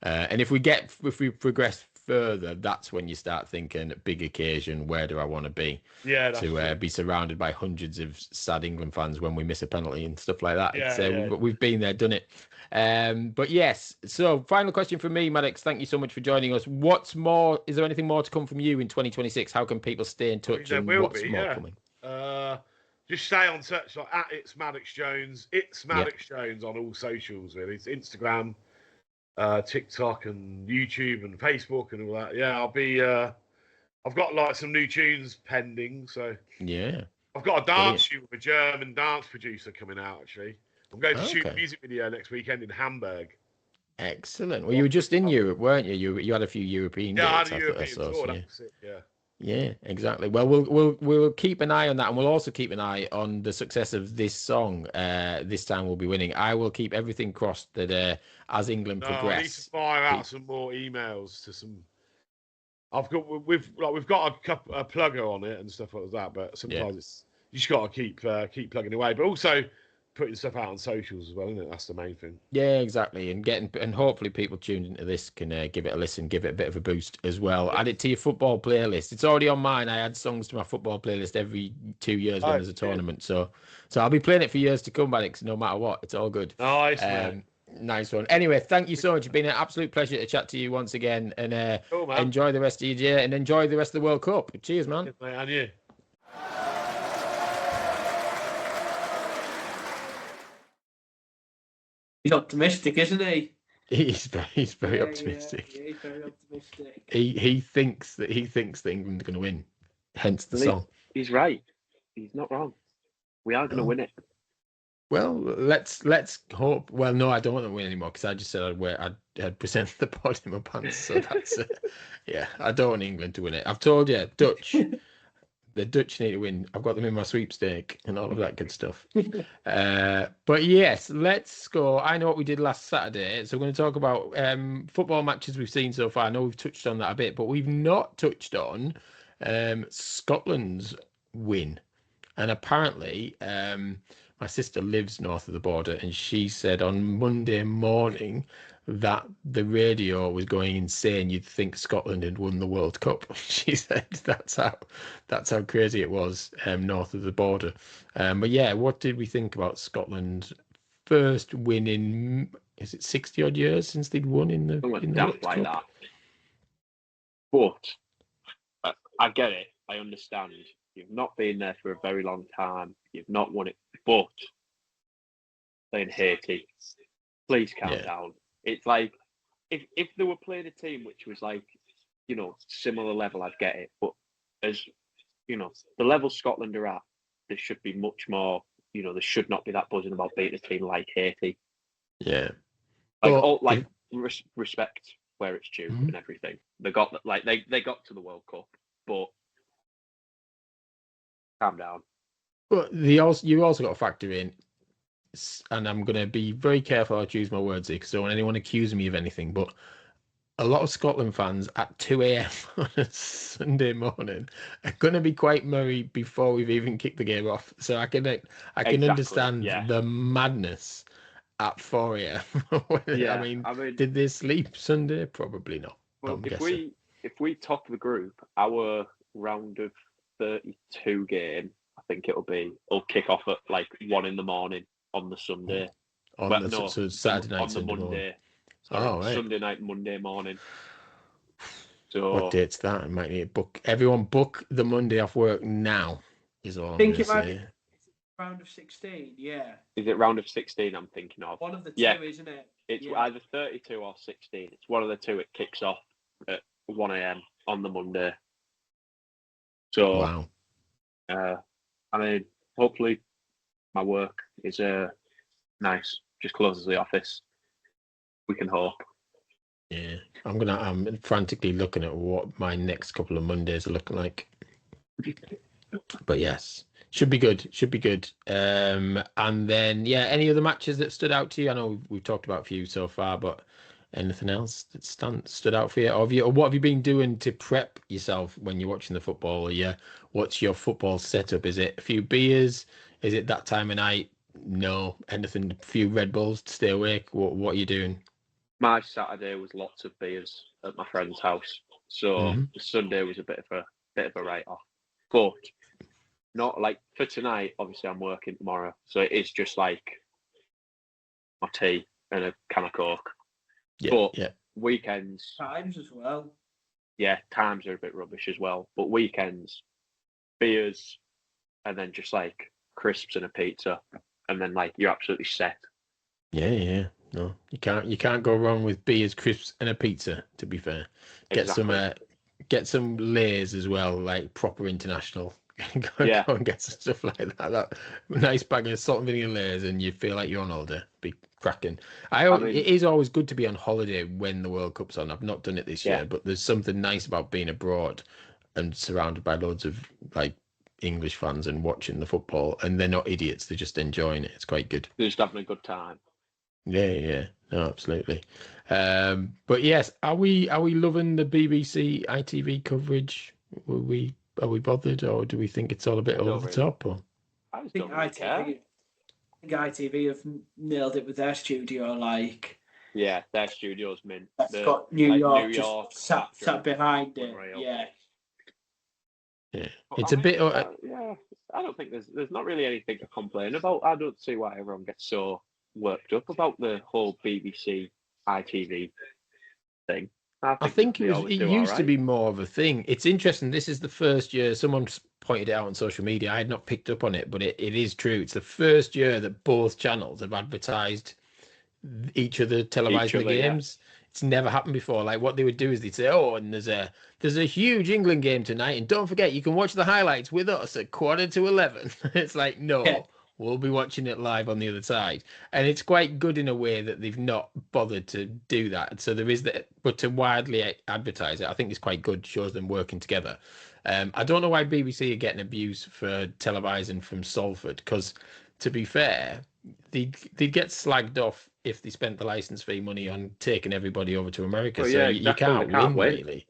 A: And if we progress further, that's when you start thinking big occasion. Where do I want to be?
D: Yeah,
A: to be surrounded by hundreds of sad England fans when we miss a penalty and stuff like that.
D: Yeah.
A: We've been there, done it. But yes. So final question from me, Maddox. Thank you so much for joining us. What's more? Is there anything more to come from you in 2026? How can people stay in touch?
D: There will be. Coming? Just stay on touch like at It's Maddox Jones. It's Maddox Jones on all socials, really. It's Instagram, TikTok, and YouTube, and Facebook, and all that. Yeah, I'll be. I've got like some new tunes pending, so
A: yeah.
D: I've got a dance shoot with a German dance producer coming out. Actually, I'm going to shoot a music video next weekend in Hamburg.
A: Excellent. Well, you were just in Europe, weren't you? You had a few European.
D: Yeah, I had a European tour. That's it. Yeah.
A: Yeah, exactly. Well, we'll keep an eye on that, and we'll also keep an eye on the success of this song. This time we'll be winning. I will keep everything crossed that as England progress.
D: I need to fire out some more emails to some. We've got a plugger on it and stuff like that, but sometimes it's you just got to keep plugging away. But also putting stuff out on socials as well, isn't it? That's the main thing.
A: Yeah, exactly. And hopefully people tuned into this can give it a listen, give it a bit of a boost as well. Add it to your football playlist. It's already on mine. I add songs to my football playlist every 2 years when there's a tournament. So I'll be playing it for years to come, Maddox, no matter what. It's all good.
D: Nice, man.
A: Nice one. Anyway, thank you so much. It's been an absolute pleasure to chat to you once again. And
D: cool,
A: enjoy the rest of your day and enjoy the rest of the World Cup. Cheers, man.
D: Cheers, mate, and you.
B: He's optimistic, isn't he?
A: He's very optimistic.
B: Yeah, he's very optimistic.
A: He thinks that England are going to win. Hence the song.
C: He's right. He's not wrong. We are going to win it.
A: Well, let's hope. Well, no, I don't want to win anymore because I just said I'd present the pod in my pants. So that's yeah. I don't want England to win it. I've told you, Dutch. The Dutch need to win. I've got them in my sweepstake and all of that good stuff. But yes, let's go. I know what we did last Saturday. So we're going to talk about football matches we've seen so far. I know we've touched on that a bit, but we've not touched on Scotland's win. And apparently, my sister lives north of the border, and she said on Monday morning that the radio was going insane. You'd think Scotland had won the World Cup. She said that's how crazy it was north of the border. But yeah, what did we think about Scotland's first win in? Is it 60 odd years since they'd won in the World
C: like
A: Cup?
C: That. But I get it. I understand. You've not been there for a very long time. You've not won it, but playing Haiti, please calm down. It's like if they were playing a team which was like, similar level, I'd get it. But as the level Scotland are at, there should be much more. There should not be that buzzing about beating a team like Haiti.
A: Yeah,
C: respect where it's due and everything. They got they got to the World Cup, but calm down.
A: But you also got to factor in, and I'm going to be very careful how I choose my words here because I don't want anyone accusing me of anything, but a lot of Scotland fans at 2 a.m. on a Sunday morning are going to be quite merry before we've even kicked the game off. So I can understand the madness at 4 a.m. I mean, did they sleep Sunday? Probably not.
C: Well, if we top the group, our round of 32 game, I think it'll kick off at like 1 a.m. on the Sunday.
A: So Saturday night,
C: on the Monday.
A: Morning.
C: Sorry, Sunday night, Monday morning. So
A: what date's that? I might need to book. Everyone book the Monday off work now. Is all
B: I think
A: I'm going to say.
B: Round of 16, yeah.
C: Is it round of 16 I'm thinking of?
B: One of the two, isn't it?
C: It's either 32 or 16. It's one of the two. It kicks off at 1 a.m. on the Monday. So,
A: wow.
C: I mean, hopefully my work is nice. Just closes the office. We can hope.
A: Yeah, I'm frantically looking at what my next couple of Mondays are looking like. But yes, should be good. And then any other matches that stood out to you? I know we've talked about a few so far, but anything else that stood out for you? Or what have you been doing to prep yourself when you're watching the football? Or what's your football setup? Is it a few beers? Is it that time of night? No, anything? A few Red Bulls to stay awake? What are you doing?
C: My Saturday was lots of beers at my friend's house, so Sunday was a bit of a write-off. But not like for tonight. Obviously, I'm working tomorrow, so it is just like my tea and a can of Coke. Weekends
B: times as well.
C: Yeah, times are a bit rubbish as well. But weekends, beers, and then just like crisps and a pizza, and then like you're absolutely set.
A: Yeah. No, you can't go wrong with beers, crisps, and a pizza. To be fair, get some Lay's as well, like proper international. Go and get some stuff like that. That nice bag of salt and vinegar Lay's, and you feel like you're on holiday. Be cracking. It is always good to be on holiday when the World Cup's on. I've not done it this year, but there's something nice about being abroad and surrounded by loads of like English fans and watching the football, and they're not idiots. They're just enjoying it. It's quite good.
C: They're just having a good time.
A: Yeah, no, absolutely. But yes, are we loving the BBC ITV coverage? Are we bothered, or do we think it's all a bit over the top? Or
B: I think ITV have nailed it with their studio. Like,
C: their studio's mint.
B: That's got New York just sat behind it.
A: Yeah, it's a bit.
C: I don't think there's not really anything to complain about. I don't see why everyone gets so worked up about the whole BBC ITV thing. I think
A: it used to be more of a thing. It's interesting. This is the first year someone pointed it out on social media. I had not picked up on it, but it is true. It's the first year that both channels have advertised each other televising the games. It's never happened before. Like what they would do is they'd say, "Oh, and there's a huge England game tonight, and don't forget you can watch the highlights with us at 11:15." It's like no. We'll be watching it live on the other side. And it's quite good in a way that they've not bothered to do that. So there is that, but to widely advertise it, I think it's quite good, shows them working together. I don't know why BBC are getting abused for televising from Salford, because to be fair, they'd get slagged off if they spent the license fee money on taking everybody over to America.
C: Well,
A: so you can't win, really.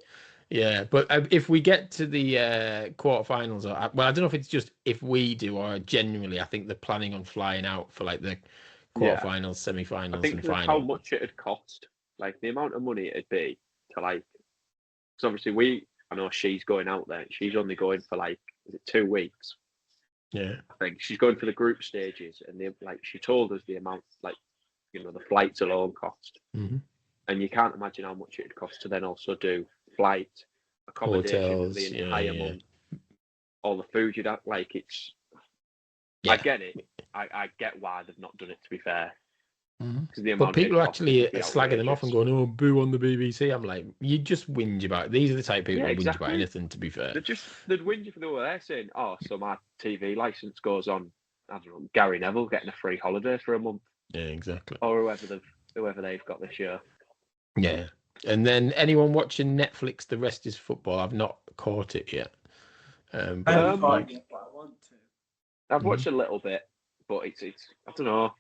A: Yeah, but if we get to the quarterfinals, I don't know if it's just if we do or genuinely, I think they're planning on flying out for like the quarterfinals, semi-finals,
C: I think
A: and final.
C: How much it'd cost, like the amount of money it'd be to like. Because obviously I know she's going out there. She's only going for like, is it 2 weeks?
A: Yeah,
C: I think she's going for the group stages, and she told us the amount, like the flights alone cost, and you can't imagine how much it'd cost to then also do flight, accommodation
A: hotels,
C: for the entire month, all the food you'd have. Like it's, I get it. I get why they've not done it. To be fair,
A: But people are actually slagging them off and going, "Oh, boo on the BBC." I'm like, you just whinge about. These are the type of people who whinge about anything. To be fair,
C: they'd whinge for the way they're saying, "Oh, so my TV license goes on." I don't know, Gary Neville getting a free holiday for a month.
A: Yeah, exactly.
C: Or whoever they've got this year.
A: Yeah, and then anyone watching Netflix, The Rest Is Football. I've not caught it yet.
B: I haven't caught it, but I want to.
C: I've watched a little bit, but it's I don't know.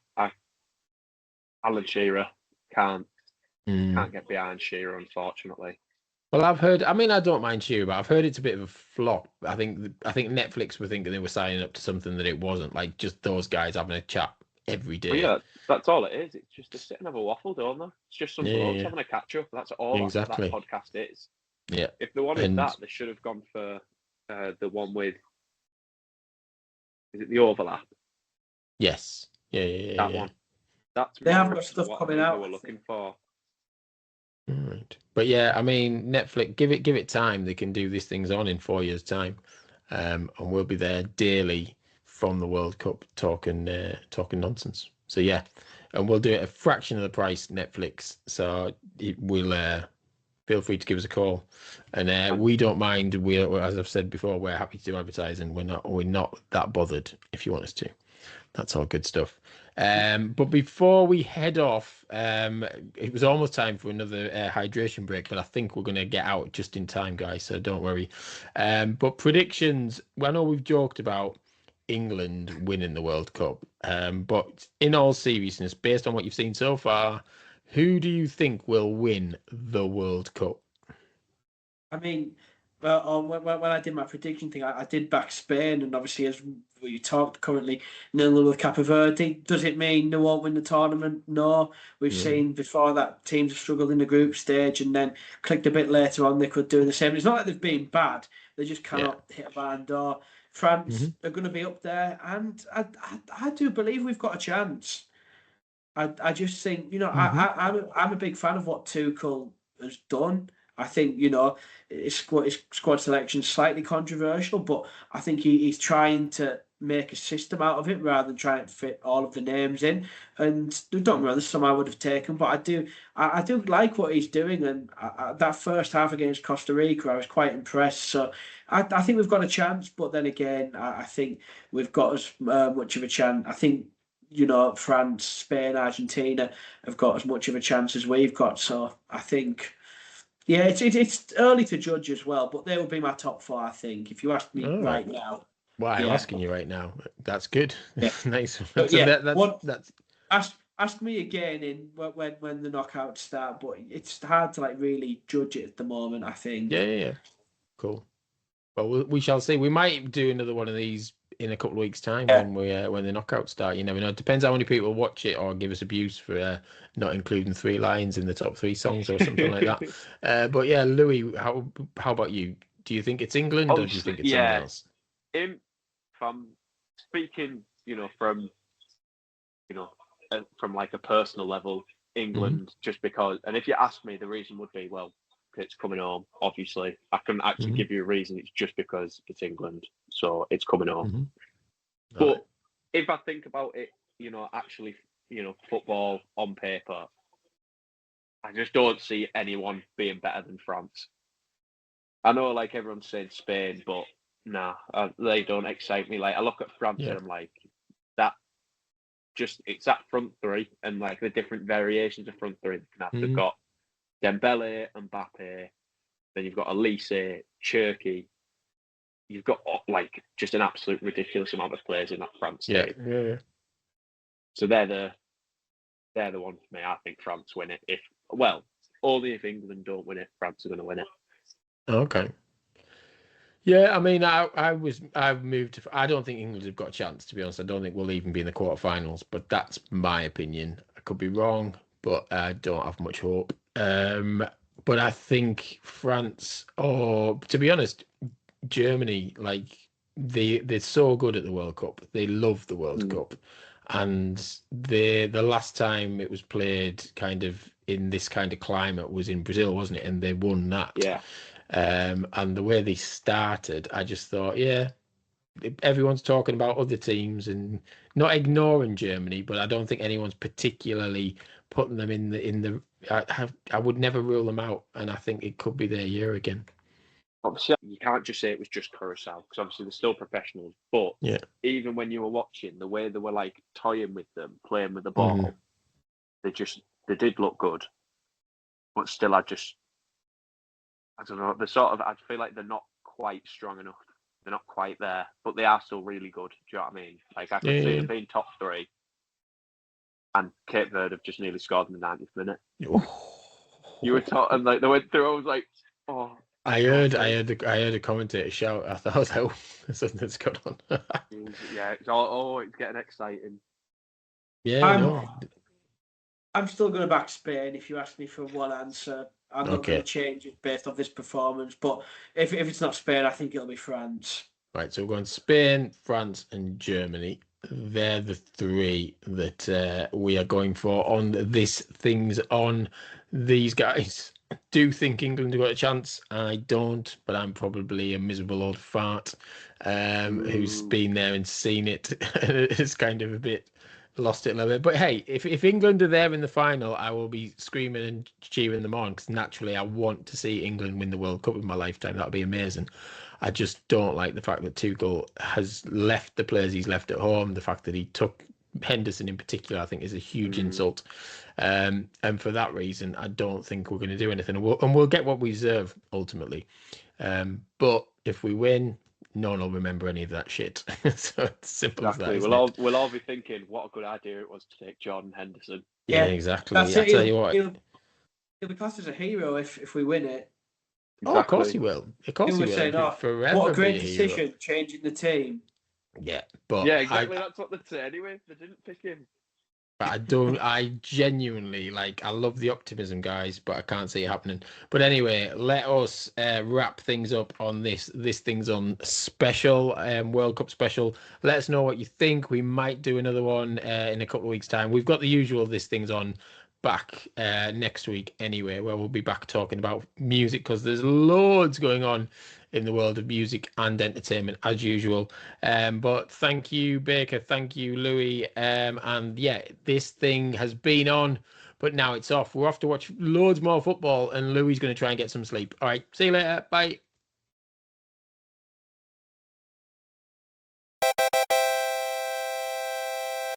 C: Alan Shearer can't get behind Shearer, unfortunately.
A: Well, I've heard. I mean, I don't mind Shearer, but I've heard it's a bit of a flop. I think Netflix were thinking they were signing up to something that it wasn't. Like just those guys having a chat every day.
C: Well, yeah, that's all it is. It's just to sit and have a waffle, don't they? It's just some blokes having a catch up. That's all that podcast is.
A: Yeah.
C: If they wanted that, they should have gone for the one with. Is it the overlap?
A: Yes. Yeah.
C: That one.
B: They have got stuff coming out.
C: We're looking for.
A: Right. But yeah, I mean, Netflix, give it time. They can do these things on in 4 years' time, and we'll be there daily from the World Cup talking nonsense. So yeah, and we'll do it a fraction of the price Netflix. So we'll feel free to give us a call, and we don't mind. As I've said before, we're happy to do advertising. We're not that bothered if you want us to. That's all good stuff. But before we head off, it was almost time for another hydration break, but I think we're going to get out just in time, guys, so don't worry. But predictions, I know we've joked about England winning the World Cup, but in all seriousness, based on what you've seen so far, who do you think will win the World Cup?
B: I mean, when I did my prediction thing, I did back Spain, and obviously, as we talked, currently 0-0 with Cape Verde. Does it mean they won't win the tournament? No. We've seen before that teams have struggled in the group stage, and then clicked a bit later on. They could do the same. It's not like they've been bad; they just cannot hit a barn door. France are going to be up there, and I do believe we've got a chance. I just think, I'm a big fan of what Tuchel has done. I think, his squad selection is slightly controversial, but I think he's trying to make a system out of it rather than trying to fit all of the names in. And don't get me wrong, there's some I would have taken, but I do like what he's doing. And that first half against Costa Rica, I was quite impressed. So I think we've got a chance, but then again, I think we've got as much of a chance. I think, France, Spain, Argentina have got as much of a chance as we've got. So I think, yeah, it's early to judge as well, but they would be my top four, I think, if you ask me right now.
A: Well, I'm asking you right now. That's good.
B: Yeah.
A: Nice.
B: That's ask me again when the knockouts start, but it's hard to really judge it at the moment, I think.
A: Yeah. Cool. Well, we shall see. We might do another one of these in a couple of weeks' time when the knockouts start. You never know. It depends how many people watch it or give us abuse for not including 3 lines in the top 3 songs or something like that. But yeah, Louie, how about you? Do you think it's England or do you think it's someone else?
C: If I'm speaking, from like a personal level, England, just because. And if you ask me, the reason would be, well, it's coming home. Obviously, I can actually give you a reason. It's just because it's England, so it's coming home. But if I think about it, actually, football on paper, I just don't see anyone being better than France. I know, everyone's saying Spain, but nah, they don't excite me. I look at France and I'm like, it's that front three and the different variations of front three. They've got Dembele, Mbappe, then you've got Elise, Cherky. You've got just an absolute ridiculous amount of players in that France team.
A: Yeah.
C: So they're the one for me. I think France win it. Only if England don't win it, France are going to win it.
A: Okay. Yeah, I mean, I've moved to. I don't think England have got a chance, to be honest. I don't think we'll even be in the quarterfinals, but that's my opinion. I could be wrong, but I don't have much hope. But I think France, or to be honest, Germany, they're so good at the World Cup. They love the World Cup, and the last time it was played kind of in this kind of climate was in Brazil, wasn't it? And they won that.
C: Yeah.
A: And the way they started, I just thought, everyone's talking about other teams and not ignoring Germany, but I don't think anyone's particularly putting them in the. I would never rule them out, and I think it could be their year again.
C: Obviously, you can't just say it was just Curacao because obviously they're still professionals. But even when you were watching, the way they were like toying with them, playing with the ball, they did look good. But still, I don't know. I feel like they're not quite strong enough. They're not quite there, but they are still really good. Do you know what I mean? Like I could see them being top 3. And Cape Verde have just nearly scored in the 90th minute. You were talking like they went through. I was like, oh.
A: I heard a commentator shout. I thought, oh, something's going on.
C: Yeah, it's getting exciting.
A: Yeah,
B: I'm still going to back Spain. If you ask me for one answer, I'm not going to change it based off this performance. But if it's not Spain, I think it'll be France.
A: Right, so we're going Spain, France, and Germany. They're the 3 that we are going for on this Things On. These guys do think England have got a chance. I don't, but I'm probably a miserable old fart who's been there and seen it. It's kind of a bit lost it a little bit. But hey, if England are there in the final, I will be screaming and cheering them on because naturally I want to see England win the World Cup in my lifetime. That would be amazing. I just don't like the fact that Tuchel has left the players he's left at home. The fact that he took Henderson in particular, I think, is a huge insult. And for that reason, I don't think we're going to do anything. And we'll get what we deserve ultimately. But if we win, no one will remember any of that shit. So it's simple as that.
C: We'll all be thinking what a good idea it was to take Jordan Henderson.
A: Yeah, exactly. I tell you what,
B: he'll be classed as a hero if we win it.
A: Exactly. Oh, of course he will. Of course he will.
B: Saying, what a great decision, changing the team.
A: Yeah, but
C: exactly. That's what they'd say anyway. They didn't pick him.
A: But I genuinely I love the optimism, guys, but I can't see it happening. But anyway, let us wrap things up on this Things On special, World Cup special. Let us know what you think. We might do another one in a couple of weeks' time. We've got the usual This Things On back next week anyway, where we'll be back talking about music because there's loads going on in the world of music and entertainment as usual. But thank you, Baker. Thank you, Louie. And yeah, this thing has been on, but now it's off. We're off to watch loads more football, and Louie's going to try and get some sleep. All right, see you later. Bye.